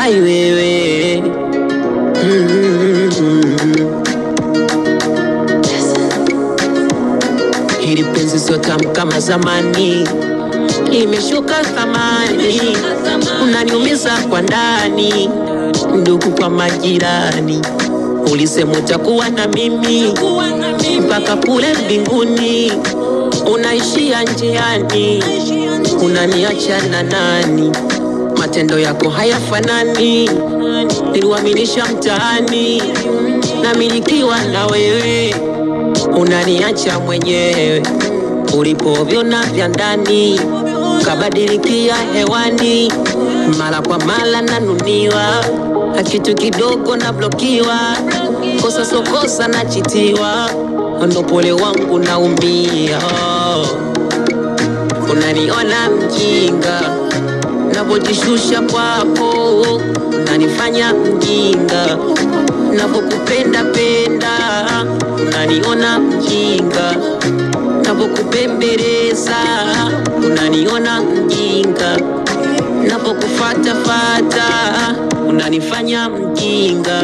ai wewe. Hili penzi sio tamu kama zamani, imeshuka thamani, unaniumiza kwa ndani, ndugu kwa majirani. Ulisema utakuwa na mimi mpaka kule mbinguni, unaishia njiani, unaniacha na nani? Matendo yako hayafanani, niliuaminisha mtaani, namilikiwa na wewe, unaniacha mwenyewe. Ulipoviona vya ndani, kabadilikia hewani, mara kwa mara nanuniwa, kitu kidogo na blokiwa, kosa sokosa na chitiwa, ndo pole wangu naumia. Unaniona mjinga, napojishusha kwako, unanifanya mjinga, napokupenda penda. Unaniona mjinga, napokupembeleza, unaniona mjinga, napokufata fata, unanifanya mjinga.